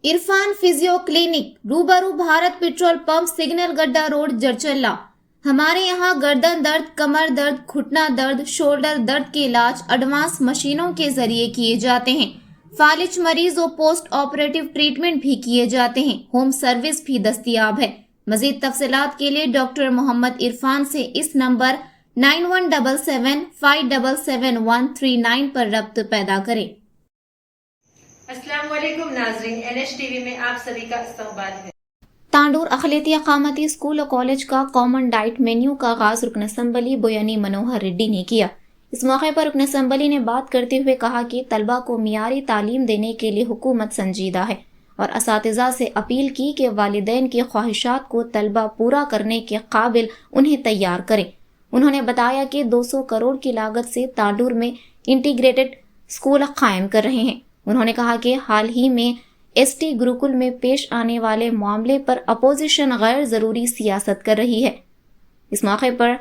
Irfan physio clinic रूबरू Bharat petrol pump signal गड्ढा road Jadcherla. हमारे यहाँ गर्दन दर्द, कमर दर्द, घुटना दर्द, शोल्डर दर्द के इलाज एडवांस मशीनों के जरिए किए जाते हैं। फालिज मरीज और पोस्ट ऑपरेटिव ट्रीटमेंट भी किए जाते हैं। होम सर्विस भी दस्तयाब है। मजीद तफसीलात के लिए डॉक्टर मोहम्मद इरफान से इस नंबर 9177577139 पर रब्त पैदा करें। अस्सलाम वालेकुम नाज़रीन, NH TV में आप सभी का इस्तकबाल है। तांडूर अखिलती अकामती स्कूल और कॉलेज का कॉमन डाइट मेन्यू का आगाज रुकन असम्बली बोयानी मनोहर रेड्डी ने किया। इस मौके पर रुकन असम्बली ने बात करते हुए कहा कि तलबा को मियारी तालीम देने के लिए हुकूमत संजीदा है और असातिज़ा से अपील की कि वालिदैन की ख्वाहिशात को तलबा पूरा करने के काबिल उन्हें तैयार करें। उन्होंने बताया कि 200 करोड़ की लागत से तांडूर में इंटीग्रेटेड स्कूल कायम कर रहे हैं। उन्होंने कहा कि हाल ही में ST गुरुकुल में पेश आने वाले मामले पर अपोजिशन गैर ज़रूरी सियासत कर रही है। इस मौके पर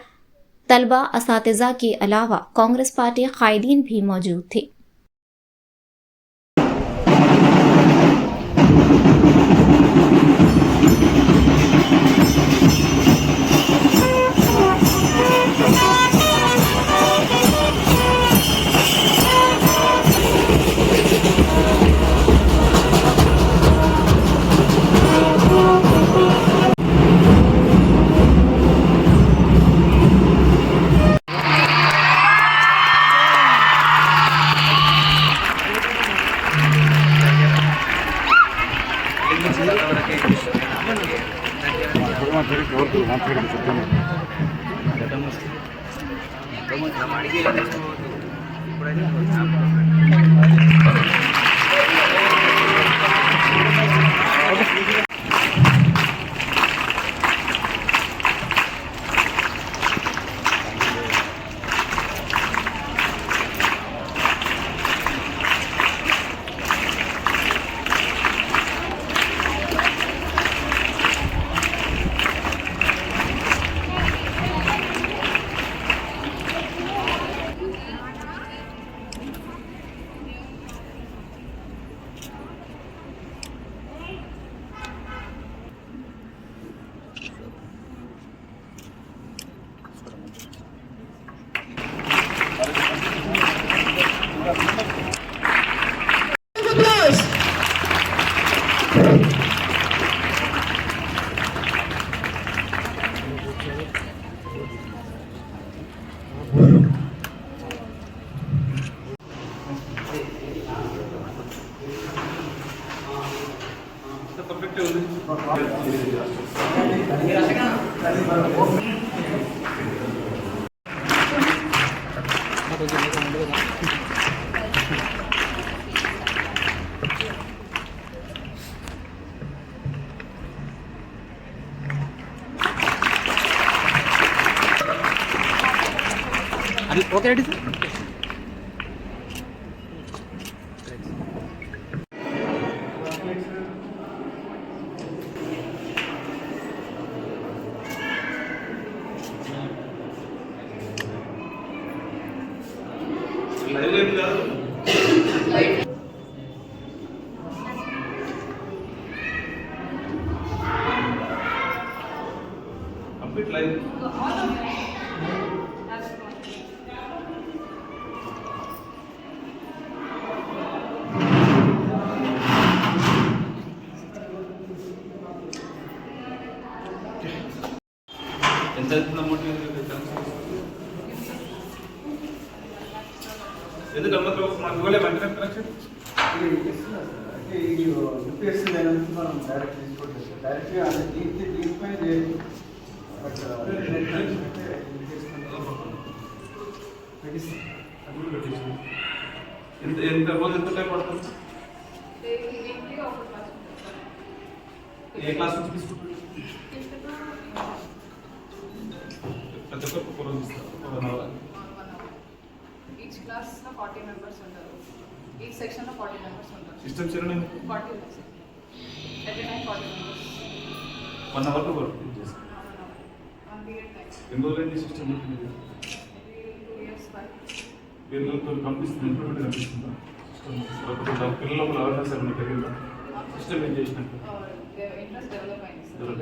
तलबा, असातिज़ा के अलावा कांग्रेस पार्टी कायदीन भी मौजूद थे। Okay ready sir complete live ఎంత అమౌంట్ ఎందుకు అమ్మతో మాకు ఇవ్వలేమంటే కనెక్షన్ యూపీఎస్సీ లేనందుకు మనం డైరెక్ట్ తీసుకోవట్లేదు సార్. డైరెక్ట్గా దీనిపై ఎంత రోజు ఎంత టైం పడుతుంది? ఏ క్లాస్ నుంచి తీసుకుంటుంది? ప్రతి ఒక్కరికి రోజు ఇస్తారు. ఈచ్ క్లాస్ లో 40 మెంబర్స్ ఉంటారు. ఈచ్ సెక్షన్ లో 40 మెంబర్స్ ఉంటారు. సిస్టమ్ చేరడం 40 every night 40 members 1 hour work చేస్తారు. 1 పీరియడ్ టైం. ఎన్ని రోజులైంది సిస్టమ్ 2 years back. పిల్లలతో కనిపిస్తుంది, ఇంప్రూవ్మెంట్ కనిపిస్తుందా? సిస్టమ్ పిల్లలకు అవేర్నెస్ ఏమైనా పెరిగిందా? సిస్టమ్ ఏం చేసినాక ఇంట్రెస్ట్ డెవలప్ అయింది Develop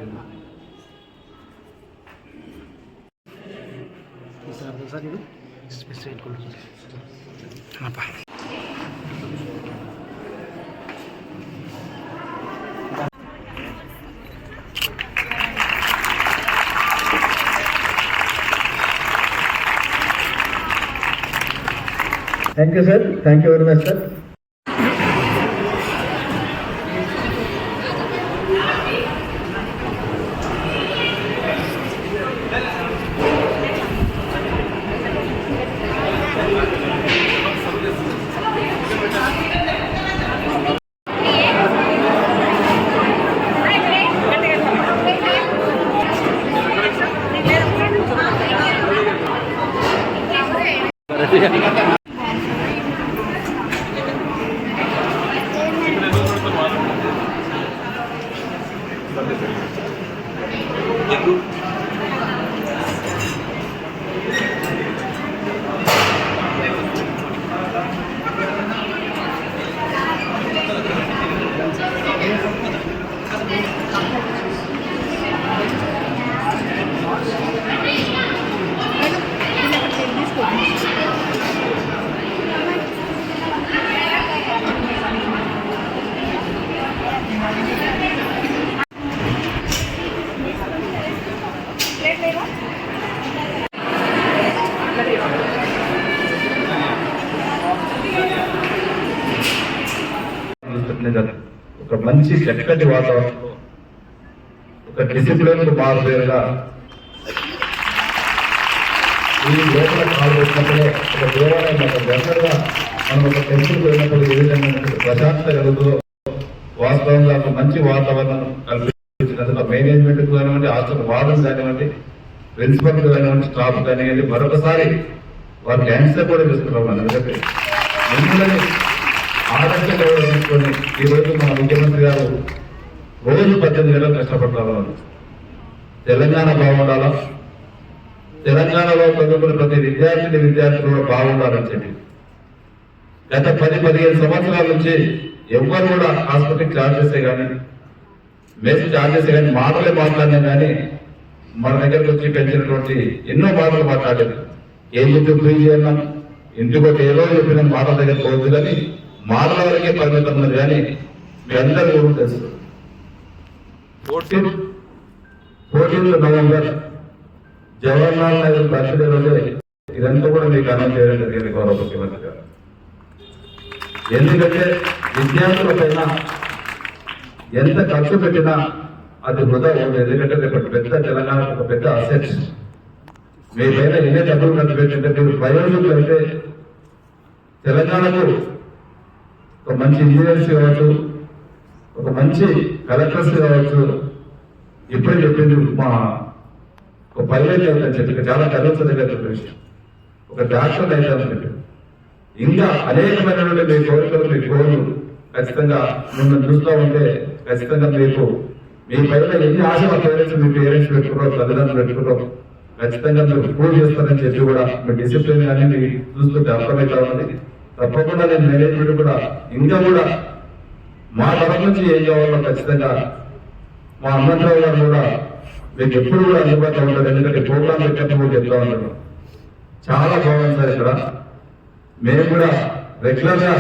Thank you, sir. Thank you very much, sir. ఒక మంచి చక్కటి వాతావరణంలో ఒక డిసిప్లిన్ మారుగా ఈ లోపల కాలు పెట్టినప్పుడు ఒక దేవాలయం ఒక జనరల్గా మనం ఒక టెంపుల్ వెళ్ళినప్పుడు ఏ విధంగా ప్రశాంతత కలుగుతుందో వాస్తవంగా ఒక మంచి వాతావరణం కల్పించినందుకు మేనేజ్మెంట్ కానివ్వండి, హాస్టల్ వార్డన్ కానివ్వండి, ప్రిన్సిపల్ కానివ్వండి, స్టాఫ్ కానివ్వండి, మరొకసారి వారి క్యాన్సర్ కూడా తీసుకున్నాం. ఎందుకంటే మిమ్మల్ని ఆరోగ్యంగా తీసుకొని ఈరోజు మన ముఖ్యమంత్రి గారు రోజు 18 గంటలు కష్టపడతారు. తెలంగాణ బాగుండాలా, తెలంగాణలో చదువుకున్న ప్రతి విద్యార్థులు కూడా బాగుండాలని చెప్పి గత 10-15 సంవత్సరాల నుంచి ఎవరు కూడా హాస్పిటల్ ఛార్జ్ చేసే కానీ మెస్ ఛార్జ్ చేసే కానీ మాటలే మాట్లాడినా కానీ మన దగ్గరకు వచ్చి పెంచినటువంటి ఎన్నో మాటలు మాట్లాడలేదు. ఏం చెప్పి ఫ్రీ అన్నాం, ఇంటికి ఒక ఏదో చెప్పిన మాటల దగ్గర పోవద్దు కానీ మాటల వరకే పరిమితం ఉన్నది. కానీ మీ అందరూ కూడా తెలుసు 14 నవంబర్ జవహర్లాల్ నెహ్రూ బర్త్డే రోజు ఇదంతా కూడా మీకు అనౌన్స్ చేయడం జరిగింది గౌరవ ముఖ్యమంత్రి గారు. ఎందుకంటే విద్యార్థుల పైన ఎంత ఖర్చు పెట్టినా అది వృధా ఉంది. ఎందుకంటే రేపు పెద్ద తెలంగాణకు ఒక పెద్ద అసెట్. మీ పైన ఎన్ని డబ్బులు ఖర్చు పెట్టింటే మీరు ప్రయోజనం అయితే తెలంగాణకు ఒక మంచి ఇంజనీర్స్ కావచ్చు, ఒక మంచి కలెక్టర్స్ కావచ్చు. ఇప్పుడే చెప్పింది మా ఒక పైలట్ అవుతుందని చెప్పి చాలా చదువుతుంది కదా విషయం, ఒక డాక్టర్ అవుతామని చెప్పి ఇంకా అనేకమైనటువంటి మీ కోరికలు మీ కోరికలు ఖచ్చితంగా మిమ్మల్ని చూస్తూ ఉంటే ఖచ్చితంగా మీకు మీ పైన ఎన్ని ఆశలు పేరెంట్స్ మీ పేరెంట్స్ పెట్టుకున్నారో, తల్లిదండ్రులు పెట్టుకున్నారో ఖచ్చితంగా మీరు ప్రూవ్ చేస్తారని చెప్పి కూడా మీ డిసిప్లిన్ కానీ మీకు చూస్తుంటే అర్థమవుతా ఉన్నది. తప్పకుండా నేను మేనేజ్మెంట్ కూడా ఇంకా కూడా మా తరఫు నుంచి ఏం కావాలో ఖచ్చితంగా మా హనుమంతరావు గారు కూడా మీకు ఎప్పుడు కూడా అందుబాటులో ఉంటారు. ఎందుకంటే ప్రోగ్రామ్ పెట్టినప్పుడు చెప్తా ఉంటారు. చాలా బాగుంది సార్. ఇక్కడ మేము కూడా రెగ్యులర్ గా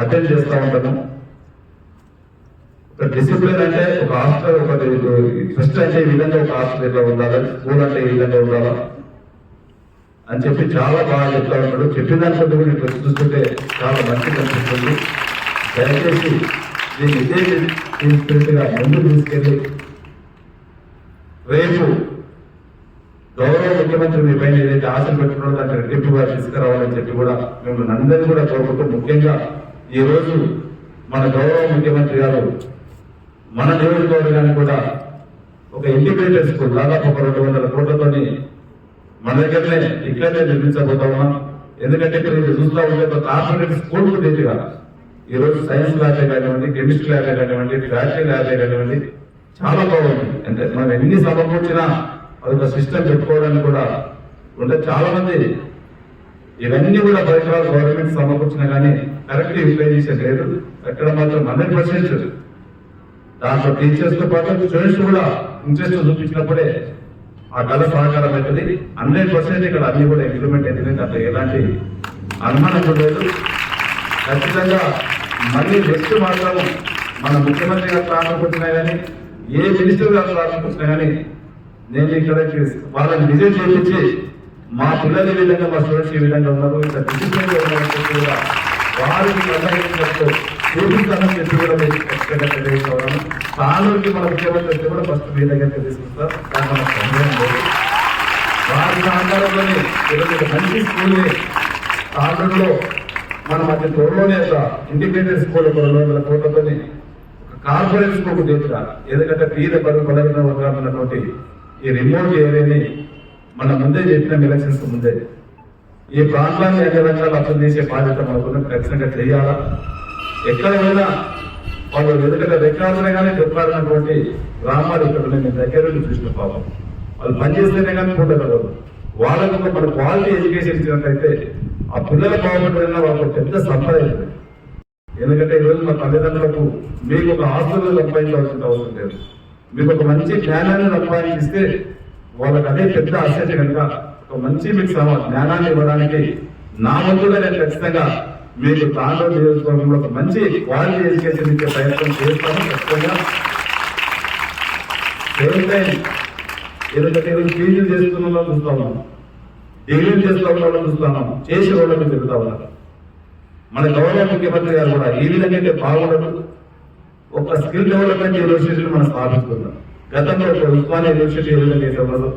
అటెండ్ చేస్తూ ఉంటాము. ఒక డిసిప్లిన్ అంటే ఒక హాస్టల్ ఒకటి ఫస్ట్ అంటే ఈ విధంగా ఒక హాస్టల్ ఎట్లా ఉండాలి, స్కూల్ అంటే ఈ విధంగా ఉండాలా అని చెప్పి చాలా బాగా చెప్తా ఉంటాడు. చెప్పిన దానికంటే కూడా ఇప్పుడు చూస్తుంటే చాలా మంచిగా అనిపిస్తుంది. దయచేసి దీన్ని ఇదే స్పిరిట్ గా ముందుకు తీసుకెళ్ళి రేపు గౌరవ ముఖ్యమంత్రి మీ పైన ఏదైతే ఆశలు పెట్టుకున్నారో దాన్ని రెట్టింపుగా తీసుకురావాలని చెప్పి కూడా మిమ్మల్ని అందరినీ కూడా కోరుకుంటూ, ముఖ్యంగా ఈ రోజు మన గౌరవ ముఖ్యమంత్రి గారు మన నియోజకవర్గానికి కూడా ఒక ఇంటిగ్రేటెడ్ స్కూల్ దాదాపు ఒక 200 కోట్లతోని మన దగ్గరనే ఇక్కడనే నిర్మించబోతా ఉన్నాం. ఎందుకంటే ఇక్కడ మీరు చూస్తూ ఉంటే ఒక కార్పొరేట్ స్కూల్ రీతిగా ఈ రోజు సైన్స్ ల్యాబే కానివ్వండి, కెమిస్ట్రీ ల్యాబే కానివ్వండి, ఫ్యాక్టరీ ల్యాబే కానివ్వండి చాలా బాగుంది. అంటే మనం ఎన్ని సమకూర్చినా అదొక సిస్టమ్ పెట్టుకోవడానికి కూడా ఉంటే చాలా మంది ఇవన్నీ కూడా పరికరాలు గవర్నమెంట్ సమకూర్చినా కానీ కరెక్ట్ యూటిలైజేషన్ లేదు. అక్కడ మాత్రం 100% దాంట్లో టీచర్స్ తో పాటు స్టూడెంట్స్ కూడా ఇంట్రెస్ట్ చూపించినప్పుడే ఆ కళ సహకారం అవుతుంది. 100% ఇక్కడ అన్ని కూడా ఇంప్లిమెంట్ అవుతుంది. దాంట్లో ఎలాంటి అనుమానం లేదు. ఖచ్చితంగా మళ్ళీ నెక్స్ట్ మాత్రం మన ముఖ్యమంత్రి గారు ప్రారంభించినా కానీ ఏ మినిస్టర్ గారు ప్రారంభించినా కానీ నేను ఇక్కడ వాళ్ళని విజిట్ చేయించి మా పిల్లలు ఈ విధంగా మా స్టూడెంట్స్ ఈ విధంగా ఉన్నారు, ఇక్కడ డిసిప్లిన్ కూడా వారికి చూపిస్తానని చెప్పి కూడా మీరు ఖచ్చితంగా తెలియజేసుకోవడం. తానుకి మన ముఖ్యమంత్రి కూడా ఫస్ట్ మీ దగ్గరికి తీసుకొస్తారు. దాని మనకు సందేహం లేదు. వారి సహకారంలోనే ఈరోజు మంచి స్కూల్ని తాండ్రులో మనం అతి త్వరలోనే ఒక ఇంటిగ్రేటెడ్ స్కూల్ ఒక 200 కోట్లతో ఒక కార్పొరేట్ స్కూల్ తీర్చాలి. ఎందుకంటే పేద బరువు బలహీన వర్గాలు ఉన్నటువంటి ఈ రిమోట్ ఏరియాని మనం ముందే చెప్పిన ఎలక్షన్స్ ముందే ఈ ప్రాంతాన్ని అన్ని రకాలు అర్థం చేసే బాధ్యత మనకు ఖచ్చితంగా చేయాలా. ఎక్కడ పోయినా వాళ్ళు ఎందుకంటే రెక్కాలనే కానీ దొక్కాలన్నటువంటి గ్రామాలు ఇక్కడ నేను దగ్గర నుంచి చూసిన పాపం వాళ్ళు పనిచేస్తేనే కానీ పూటగలరు. వాళ్ళకు మన క్వాలిటీ ఎడ్యుకేషన్ ఇచ్చినట్లయితే ఆ పిల్లల బాగుపడిన వాళ్ళకు పెద్ద సంపద అవుతుంది. ఎందుకంటే ఈరోజు మా తల్లిదండ్రులకు మీకు ఒక ఆస్తులను సంపాదించాల్సిన అవసరం లేదు. మీకు ఒక మంచి జ్ఞానాన్ని సంపాదించిస్తే వాళ్ళకి అదే పెద్ద అసెట్ కనుక ఒక మంచి మీకు జ్ఞానాన్ని ఇవ్వడానికి నా వంతుగా నేను ఖచ్చితంగా మీకు తాండూరు నియోజకవర్గంలో ఒక మంచి క్వాలిటీ ఎడ్యుకేషన్ ఇచ్చే ప్రయత్నం చేస్తాను ఖచ్చితంగా. సేమ్ టైం ఎందుకంటే ఈరోజు పీజీలు చేస్తున్న వాళ్ళు చూస్తా ఉన్నాం, డిగ్రీలు చేస్తున్న వాళ్ళని చూస్తా ఉన్నాం, చేసే వాళ్ళని తిరుగుతా ఉన్నారు. మన గౌరవ ముఖ్యమంత్రి గారు కూడా ఈ విధంగా అయితే బాగుండదు. ఒక స్కిల్ డెవలప్మెంట్ యూనివర్సిటీని మనం స్థాపిస్తున్నాం. గతంలో ఒక ఉస్మానియా యూనివర్సిటీ ఏ విధంగా అయితే ఉన్నదో,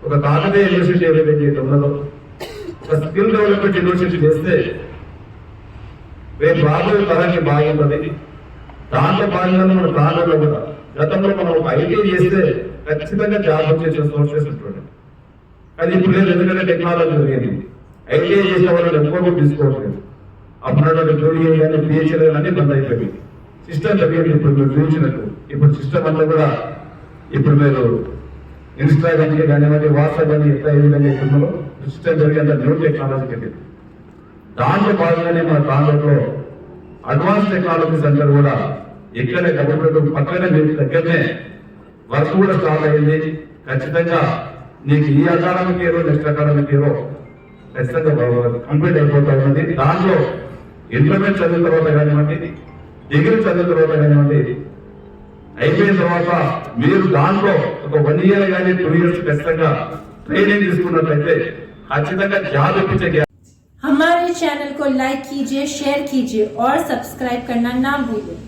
ఒక కాకతీయ యూనివర్సిటీ ఏ విధంగా అయితే ఉన్నదో, ఒక స్కిల్ డెవలప్మెంట్ యూనివర్సిటీ చేస్తే రేపు రాబోయే తరానికి బాగుంటుంది. దాంట్లో భాగంగా మన ప్రాంతంలో కూడా గతంలో మనం ఒక ఐటీ చేస్తే ఖచ్చితంగా జాబ్ వచ్చే సోర్సెస్ ఉంటుంది. కానీ ఇప్పుడు లేదు, ఎందుకంటే టెక్నాలజీ పెరిగింది. ఐటీఐ చేసిన వాళ్ళని ఎక్కువ తీసుకోవట్లేదు. అప్పుడు జోడీ కానీ పిహెచ్డీ అన్నీ బంద్ అయిపోయింది. సిస్టమ్ పెరిగింది. ఇప్పుడు మీరు చూసినట్టు ఇప్పుడు సిస్టమ్ అంతా కూడా ఇప్పుడు మీరు ఇన్స్టా కానీ కానివ్వండి, వాట్సాప్ కానీ ఎట్లా ఏ విధంగా ఉందో సిస్టమ్ పెరిగేంత న్యూ టెక్నాలజీ పెట్టింది. దాంట్లో భాగంగానే మన ప్రాంతంలో అడ్వాన్స్ టెక్నాలజీ సెంటర్ కూడా ఇక్కడే గవర్నమెంట్ పక్కనే మీకు దగ్గరనే వర్క్ కూడా స్టార్ట్ అయింది. ఖచ్చితంగా నీకు ఈ academic year next academic year ఖచ్చితంగా కంప్లీట్ అయిపోతా ఉన్నది. దాంట్లో ఇంటర్మీడియట్ చదివిన తర్వాత కానివ్వండి, డిగ్రీ చదివిన తర్వాత కానివ్వండి, అయిపోయిన తర్వాత మీరు దాంట్లో ఒక 1 year కానీ 2 years ఖచ్చితంగా ట్రైనింగ్ తీసుకున్నట్లయితే ఖచ్చితంగా జాబ్ ఇప్పించే. हमारे चैनल को लाइक कीजिए, शेयर कीजिए और सब्सक्राइब करना ना भूलें।